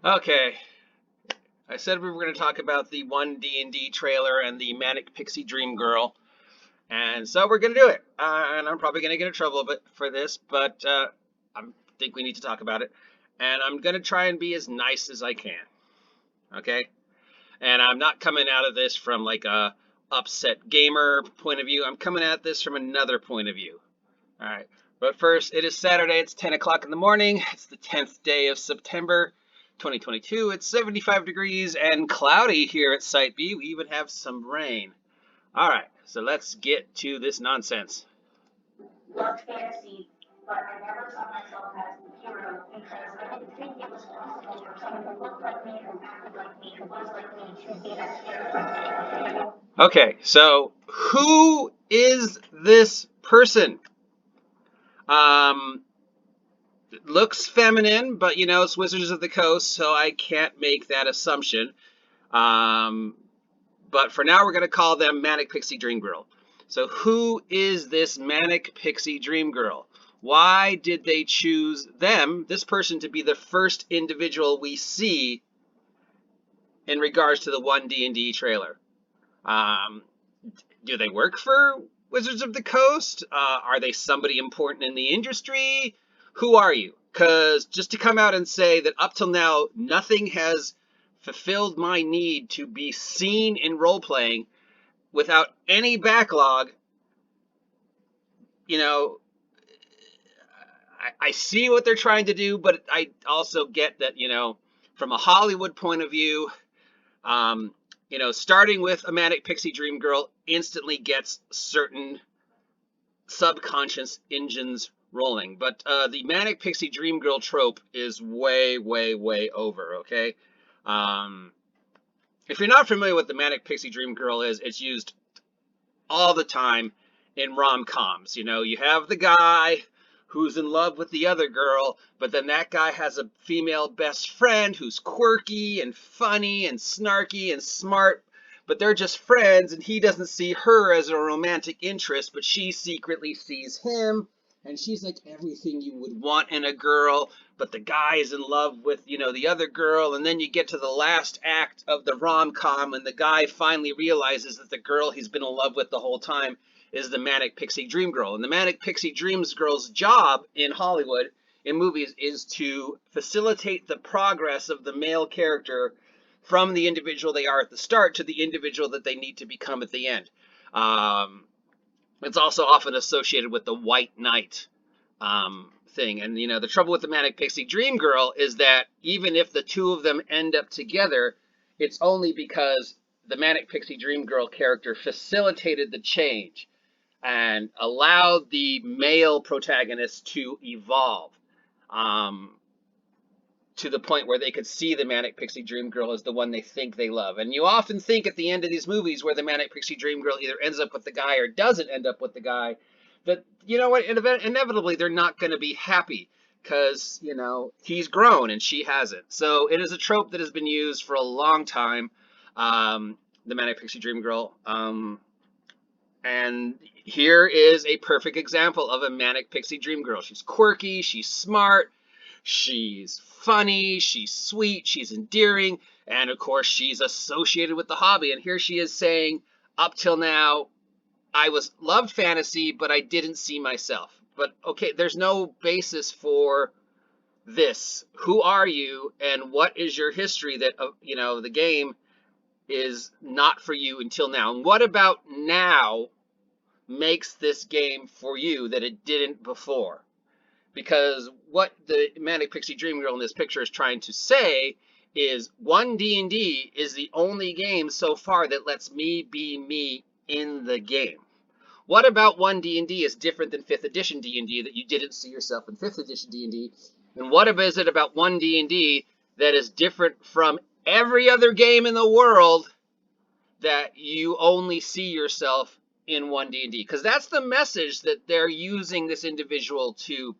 Okay, I said we were going to talk about the one D&D trailer and the Manic Pixie Dream Girl, and so we're going to do it. And I'm probably going to get in trouble for this, but I think we need to talk about it. And I'm going to try and be as nice as I can. Okay, and I'm not coming out of this from like a upset gamer point of view. I'm coming at this from another point of view. All right. But first, it is Saturday. It's 10 o'clock in the morning. It's the 10th day of September 2022. It's 75 degrees and cloudy here at Site B. We even have some rain. All right. So let's get to this nonsense. Loved fantasy, but I never saw myself as the hero because I didn't think it was possible for someone who looked like me, who acted like me, who was like me to be that hero. Okay, so who is this person? Um, looks feminine, but you know, it's Wizards of the Coast, so I can't make that assumption. Um, but for now, we're going to call them Manic Pixie Dream Girl. So, who is this Manic Pixie Dream Girl? Why did they choose them, this person, to be the first individual we see in regards to the one D&D trailer? Um, do they work for Wizards of the Coast? Are they somebody important in the industry? Who are you? Because just to come out and say that up till now, nothing has fulfilled my need to be seen in role playing without any backlog, you know, I see what they're trying to do, but I also get that, you know, from a Hollywood point of view, um, you know, starting with a Manic Pixie Dream Girl instantly gets certain subconscious engines rolling. But the Manic Pixie Dream Girl trope is way, way, way over, okay? Um, if you're not familiar with the Manic Pixie Dream Girl is, it's used all the time in rom-coms. You know, you have the guy who's in love with the other girl, but then that guy has a female best friend who's quirky and funny and snarky and smart, but they're just friends, and he doesn't see her as a romantic interest, but she secretly sees him, and she's like everything you would want in a girl, but the guy is in love with, you know, the other girl, and then you get to the last act of the rom-com, and the guy finally realizes that the girl he's been in love with the whole time is the Manic Pixie Dream Girl. And the Manic Pixie Dreams Girl's job in Hollywood, in movies, is to facilitate the progress of the male character from the individual they are at the start to the individual that they need to become at the end. Um, it's also often associated with the white knight thing. And, you know, the trouble with the Manic Pixie Dream Girl is that even if the two of them end up together, it's only because the Manic Pixie Dream Girl character facilitated the change and allowed the male protagonist to evolve um, to the point where they could see the Manic Pixie Dream Girl as the one they think they love. And you often think at the end of these movies where the Manic Pixie Dream Girl either ends up with the guy or doesn't end up with the guy, that, you know what, inevitably they're not going to be happy because, you know, he's grown and she hasn't. So it is a trope that has been used for a long time, the Manic Pixie Dream Girl. And here is a perfect example of a Manic Pixie Dream Girl. She's quirky, she's smart, she's funny, she's sweet, she's endearing, and of course she's associated with the hobby. And here she is saying, up till now, I was loved fantasy, but I didn't see myself. But okay, there's no basis for this. Who are you, and what is your history that you know the game is not for you until now? And what about now makes this game for you that it didn't before? Because what the Manic Pixie Dream Girl in this picture is trying to say is one D&D is the only game so far that lets me be me in the game. What about one D&D is different than 5th edition D&D that you didn't see yourself in 5th edition D&D? And what is it about one D&D that is different from every other game in the world that you only see yourself in one D&D? Because that's the message that they're using this individual to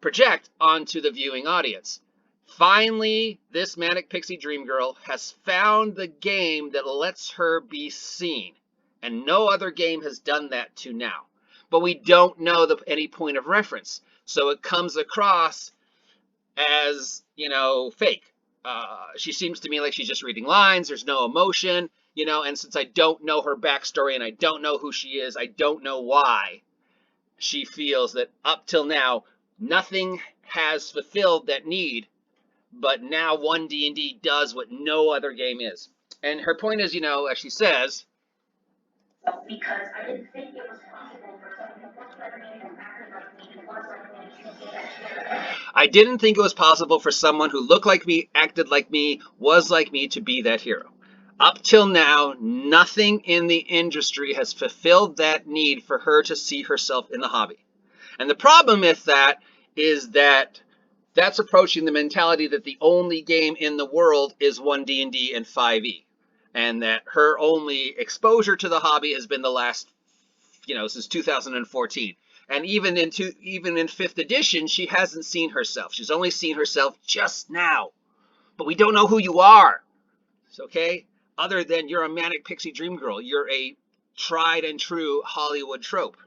project onto the viewing audience. Finally, this Manic Pixie Dream Girl has found the game that lets her be seen. And no other game has done that to now. But we don't know any point of reference. So it comes across as, fake. She seems to me like she's just reading lines. There's no emotion, and since I don't know her backstory and I don't know who she is, I don't know why she feels that up till now, nothing has fulfilled that need, but now 1D&D does what no other game is. And her point is, as she says, because I didn't think it was possible for someone who looked like me and acted like me and was like me to be that hero. I didn't think it was possible for someone who looked like me, acted like me, was like me to be that hero. Up till now, nothing in the industry has fulfilled that need for her to see herself in the hobby. And the problem with that is that that's approaching the mentality that the only game in the world is 1D&D and 5e. And that her only exposure to the hobby has been the last, since 2014. And even in 5th edition, she hasn't seen herself. She's only seen herself just now. But we don't know who you are. Okay? Other than you're a Manic Pixie Dream Girl. You're a tried and true Hollywood trope.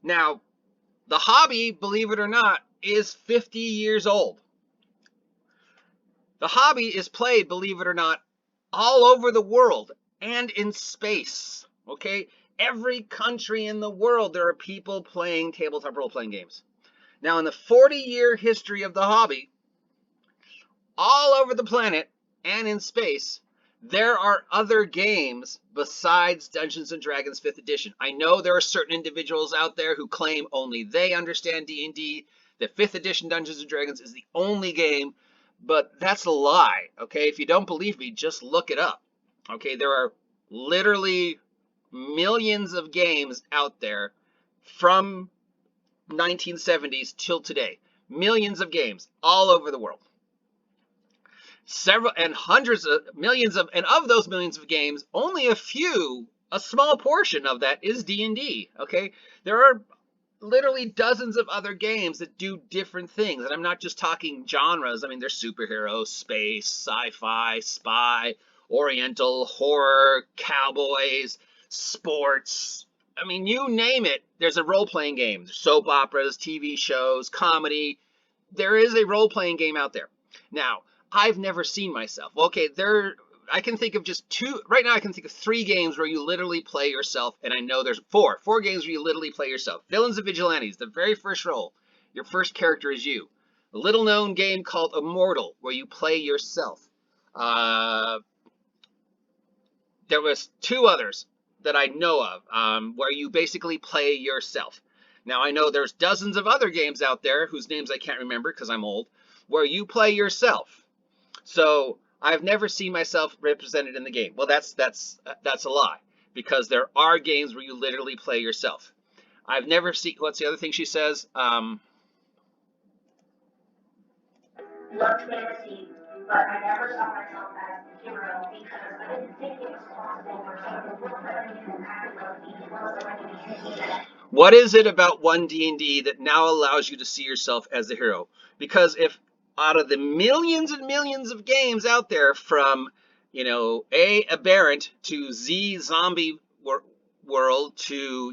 Now, the hobby, believe it or not, is 50 years old. The hobby is played, believe it or not, all over the world and in space. Okay? Every country in the world, there are people playing tabletop role-playing games. Now, in the 40-year history of the hobby, all over the planet and in space, there are other games besides Dungeons & Dragons 5th edition. I know there are certain individuals out there who claim only they understand D&D, that 5th edition Dungeons & Dragons is the only game, but that's a lie, okay? If you don't believe me, just look it up, okay? There are literally millions of games out there from 1970s till today. Millions of games all over the world. Several and hundreds of millions of, and of those millions of games, only a small portion of that is D&D, okay? There are literally dozens of other games that do different things. And I'm not just talking genres. I mean, there's superhero, space, sci-fi, spy, oriental, horror, cowboys, sports. I mean, you name it, there's a role-playing game. There's soap operas, TV shows, comedy. There is a role-playing game out there. Now, I've never seen myself. Okay, I can think of just two. Right now, I can think of 3 games where you literally play yourself, and I know there's 4 games where you literally play yourself. Villains and Vigilantes, the very first role, your first character is you. A little-known game called Immortal, where you play yourself. There was 2 others that I know of, where you basically play yourself. Now, I know there's dozens of other games out there whose names I can't remember because I'm old, where you play yourself. So I've never seen myself represented in the game. Well, that's a lie, because there are games where you literally play yourself. I've never seen. What's the other thing she says? Loved fantasy, but I never saw myself as the hero because I didn't think it was possible for someone to look at me and act like me and was like me. What is it about 1D&D that now allows you to see yourself as the hero? Because if out of the millions and millions of games out there, from A, Aberrant, to Z, Zombie World, to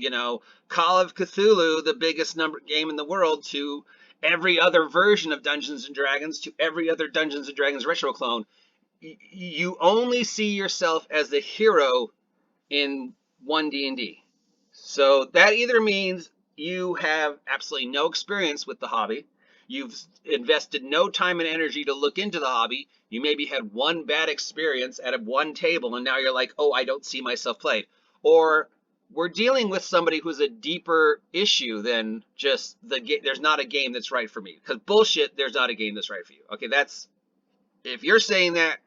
Call of Cthulhu, the biggest game in the world, to every other version of Dungeons and Dragons, to every other Dungeons and Dragons retro clone, you only see yourself as the hero in 1D&D. So that either means you have absolutely no experience with the hobby, you've invested no time and energy to look into the hobby, you maybe had one bad experience at one table and now you're like, oh, I don't see myself played. Or we're dealing with somebody who's a deeper issue than just there's not a game that's right for me. Because bullshit, there's not a game that's right for you. Okay, if you're saying that,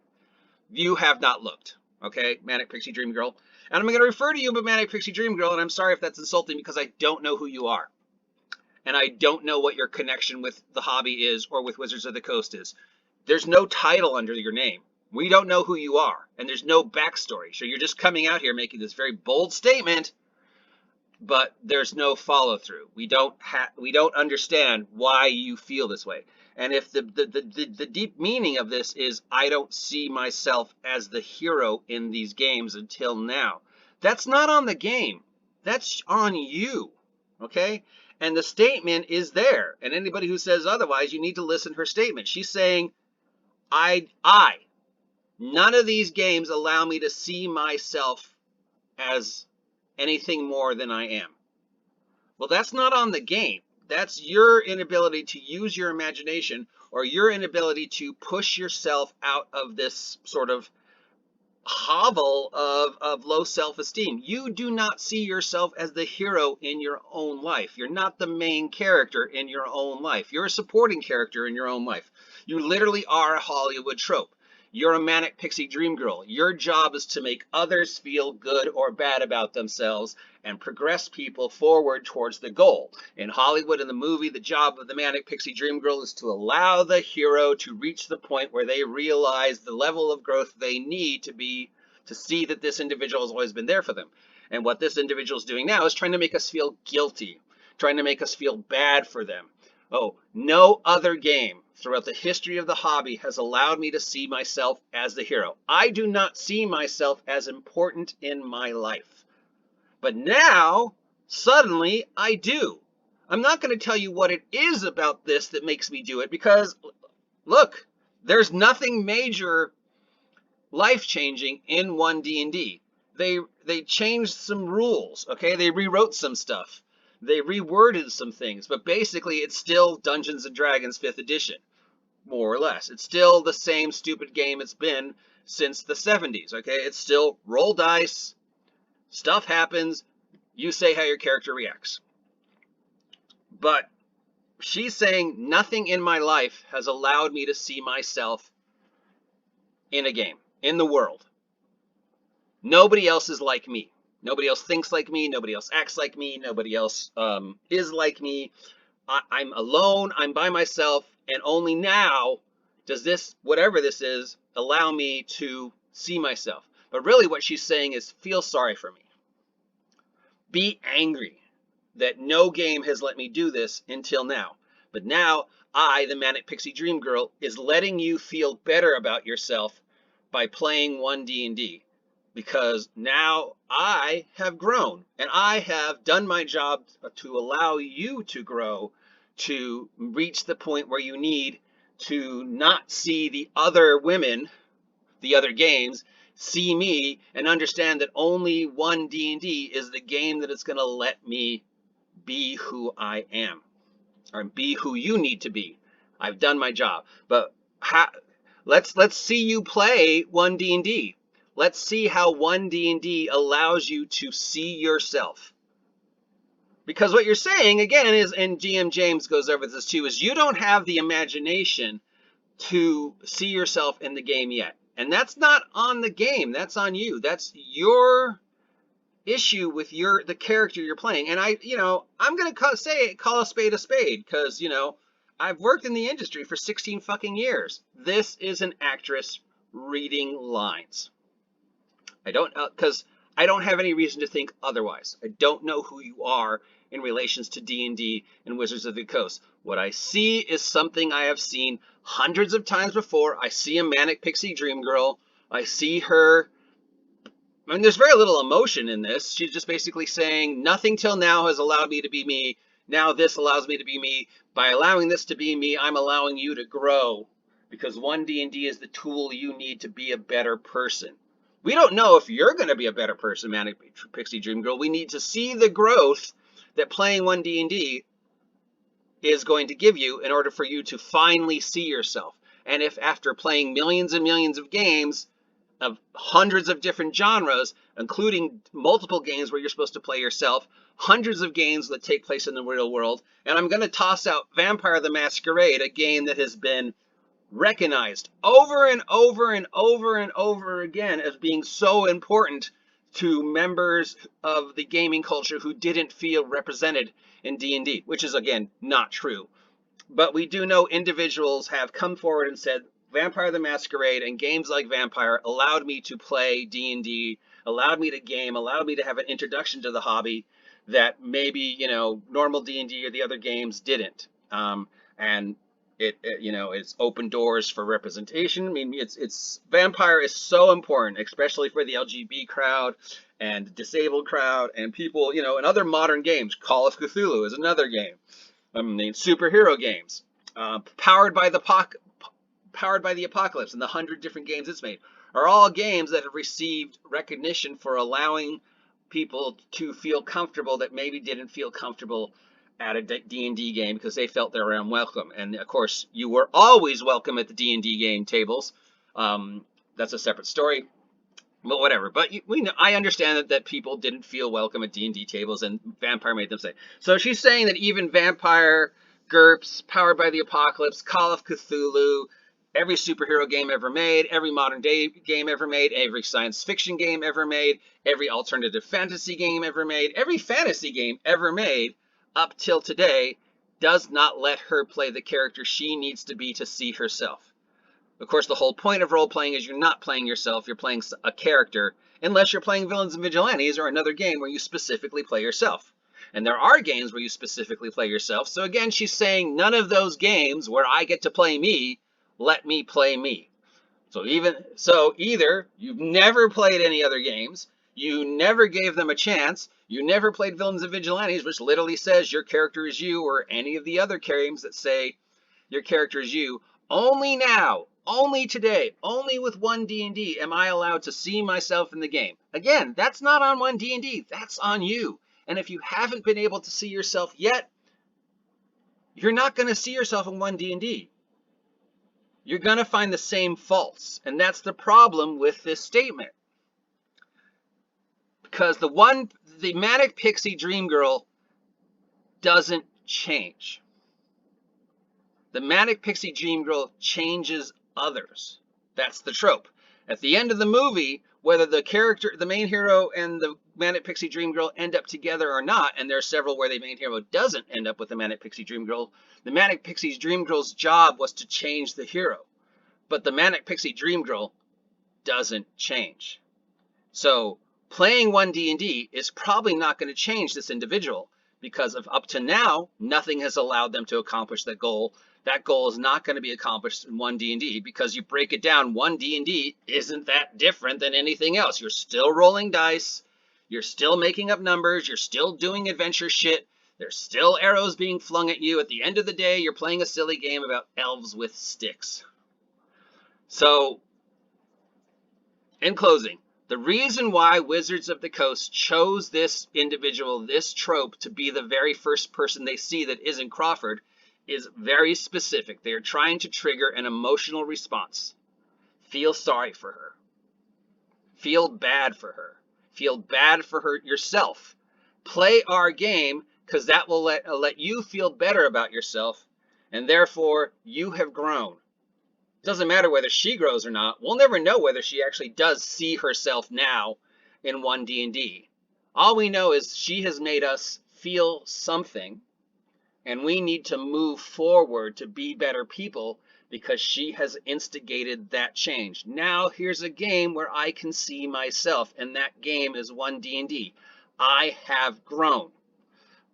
you have not looked. Okay, Manic Pixie Dream Girl. And I'm going to refer to you as Manic Pixie Dream Girl, and I'm sorry if that's insulting because I don't know who you are. And I don't know what your connection with the hobby is or with Wizards of the Coast is. There's no title under your name. We don't know who you are, and there's no backstory. So you're just coming out here making this very bold statement, but there's no follow through. We don't understand why you feel this way. And if the deep meaning of this is I don't see myself as the hero in these games until now, that's not on the game. That's on you. Okay? And the statement is there. And anybody who says otherwise, you need to listen to her statement. She's saying, none of these games allow me to see myself as anything more than I am. Well, that's not on the game. That's your inability to use your imagination, or your inability to push yourself out of this sort of hovel of low self-esteem. You do not see yourself as the hero in your own life. You're not the main character in your own life. You're a supporting character in your own life. You literally are a Hollywood trope. You're a Manic Pixie Dream Girl. Your job is to make others feel good or bad about themselves and progress people forward towards the goal. In Hollywood, in the movie, the job of the Manic Pixie Dream Girl is to allow the hero to reach the point where they realize the level of growth they need to see that this individual has always been there for them. And what this individual is doing now is trying to make us feel guilty, trying to make us feel bad for them. Oh, no other game throughout the history of the hobby has allowed me to see myself as the hero. I do not see myself as important in my life. But now, suddenly, I do. I'm not going to tell you what it is about this that makes me do it, because, look, there's nothing major life-changing in 1D&D. They changed some rules, okay? They rewrote some stuff. They reworded some things, but basically it's still Dungeons & Dragons 5th edition, more or less. It's still the same stupid game it's been since the 70s, okay? It's still roll dice, stuff happens, you say how your character reacts. But she's saying nothing in my life has allowed me to see myself in a game, in the world. Nobody else is like me. Nobody else thinks like me. Nobody else acts like me. Nobody else is like me. I'm alone. I'm by myself. And only now does this, whatever this is, allow me to see myself. But really what she's saying is, feel sorry for me. Be angry that no game has let me do this until now. But now I, the Manic Pixie Dream Girl, is letting you feel better about yourself by playing 1D&D. Because now I have grown and I have done my job to allow you to grow, to reach the point where you need to not see the other women, the other games, see me and understand that only 1D&D is the game that is going to let me be who I am, or be who you need to be. I've done my job, but let's see you play 1D&D. Let's see how 1D&D allows you to see yourself. Because what you're saying, again, is, and GM James goes over this too, is you don't have the imagination to see yourself in the game yet. And that's not on the game, that's on you. That's your issue with the character you're playing. And I'm going to call a spade, because, I've worked in the industry for 16 fucking years. This is an actress reading lines. Because I don't have any reason to think otherwise. I don't know who you are in relations to D&D and Wizards of the Coast. What I see is something I have seen hundreds of times before. I see a Manic Pixie Dream Girl. I see her. I mean, there's very little emotion in this. She's just basically saying, nothing till now has allowed me to be me. Now this allows me to be me. By allowing this to be me, I'm allowing you to grow. Because 1D&D is the tool you need to be a better person. We don't know if you're going to be a better person, Manic Pixie Dream Girl. We need to see the growth that playing 1D&D is going to give you in order for you to finally see yourself. And if after playing millions and millions of games of hundreds of different genres, including multiple games where you're supposed to play yourself, hundreds of games that take place in the real world, and I'm going to toss out Vampire the Masquerade, a game that has been recognized over and over and over and over again as being so important to members of the gaming culture who didn't feel represented in D&D, which is, again, not true. But we do know individuals have come forward and said, Vampire the Masquerade and games like Vampire allowed me to play D&D, allowed me to game, allowed me to have an introduction to the hobby that maybe, normal D&D or the other games didn't. And it's open doors for representation. I mean, it's Vampire is so important, especially for the LGBT crowd, and disabled crowd and people, you know, in other modern games. Call of Cthulhu is another game. I mean, superhero games, powered by the apocalypse, and the 100 different games it's made are all games that have received recognition for allowing people to feel comfortable that maybe didn't feel comfortable at a D&D game because they felt they were unwelcome. And of course, you were always welcome at the D&D game tables. That's a separate story. But whatever. But we know, I understand that people didn't feel welcome at D&D tables, and Vampire made them say. So she's saying that even Vampire, GURPS, Powered by the Apocalypse, Call of Cthulhu, every superhero game ever made, every modern day game ever made, every science fiction game ever made, every alternative fantasy game ever made, every fantasy game ever made up till today does not let her play the character she needs to be to see herself. Of course, the whole point of role-playing is you're not playing yourself, you're playing a character, unless you're playing Villains and Vigilantes or another game where you specifically play yourself. And there are games where you specifically play yourself. So again, she's saying none of those games where I get to play me, let me play me. So either you've never played any other games, you never gave them a chance, you never played Villains and Vigilantes, which literally says your character is you, or any of the other games that say your character is you. Only now, only today, only with 1D&D am I allowed to see myself in the game. Again, that's not on 1D&D, that's on you. And if you haven't been able to see yourself yet, you're not going to see yourself in 1D&D. You're going to find the same faults. And that's the problem with this statement. Because the Manic Pixie Dream Girl doesn't change. The Manic Pixie Dream Girl changes others. That's the trope. At the end of the movie, whether the main hero and the Manic Pixie Dream Girl end up together or not, and there are several where the main hero doesn't end up with the Manic Pixie Dream Girl, the Manic Pixie Dream Girl's job was to change the hero. But the Manic Pixie Dream Girl doesn't change. So playing 1D&D is probably not going to change this individual, because up to now, nothing has allowed them to accomplish that goal. That goal is not going to be accomplished in 1D&D, because you break it down, 1D&D isn't that different than anything else. You're still rolling dice, you're still making up numbers, you're still doing adventure shit, there's still arrows being flung at you. At the end of the day, you're playing a silly game about elves with sticks. So, in closing, the reason why Wizards of the Coast chose this individual, this trope, to be the very first person they see that isn't Crawford is very specific. They are trying to trigger an emotional response. Feel sorry for her. Feel bad for her. Feel bad for her yourself. Play our game, because that will let you feel better about yourself, and therefore you have grown. It doesn't matter whether she grows or not. We'll never know whether she actually does see herself now in 1D&D. All we know is she has made us feel something, and we need to move forward to be better people because she has instigated that change. Now here's a game where I can see myself, and that game is 1D&D. I have grown,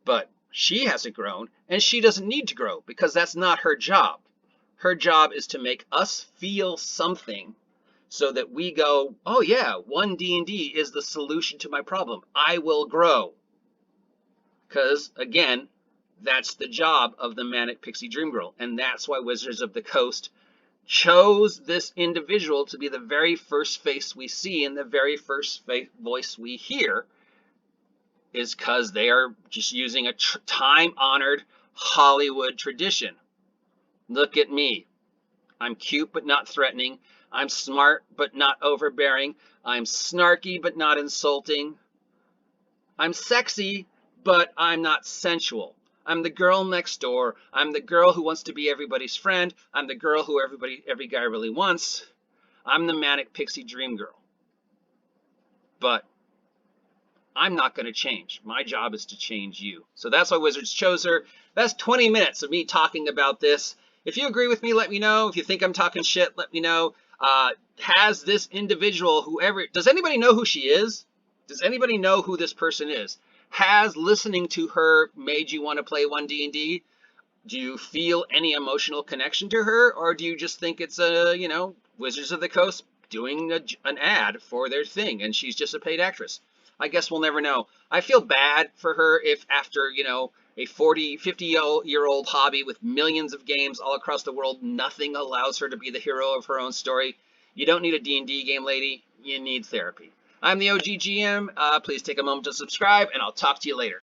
but she hasn't grown, and she doesn't need to grow because that's not her job. Her job is to make us feel something so that we go, oh yeah, 1D&D is the solution to my problem. I will grow. Because, again, that's the job of the Manic Pixie Dream Girl. And that's why Wizards of the Coast chose this individual to be the very first face we see and the very first voice we hear, is because they are just using a time-honored Hollywood tradition. Look at me. I'm cute but not threatening. I'm smart but not overbearing. I'm snarky but not insulting. I'm sexy but I'm not sensual. I'm the girl next door. I'm the girl who wants to be everybody's friend. I'm the girl who every guy really wants. I'm the Manic Pixie Dream Girl. But I'm not going to change. My job is to change you. So that's why Wizards chose her. That's 20 minutes of me talking about this. If you agree with me, let me know. If you think I'm talking shit, let me know. Has this individual, does anybody know who she is? Does anybody know who this person is? Has listening to her made you want to play 1D&D? Do you feel any emotional connection to her? Or do you just think it's Wizards of the Coast doing an ad for their thing and she's just a paid actress? I guess we'll never know. I feel bad for her if after, you know, a 40, 50-year-old hobby with millions of games all across the world, nothing allows her to be the hero of her own story. You don't need a D&D game, lady. You need therapy. I'm the OG GM. Please take a moment to subscribe, and I'll talk to you later.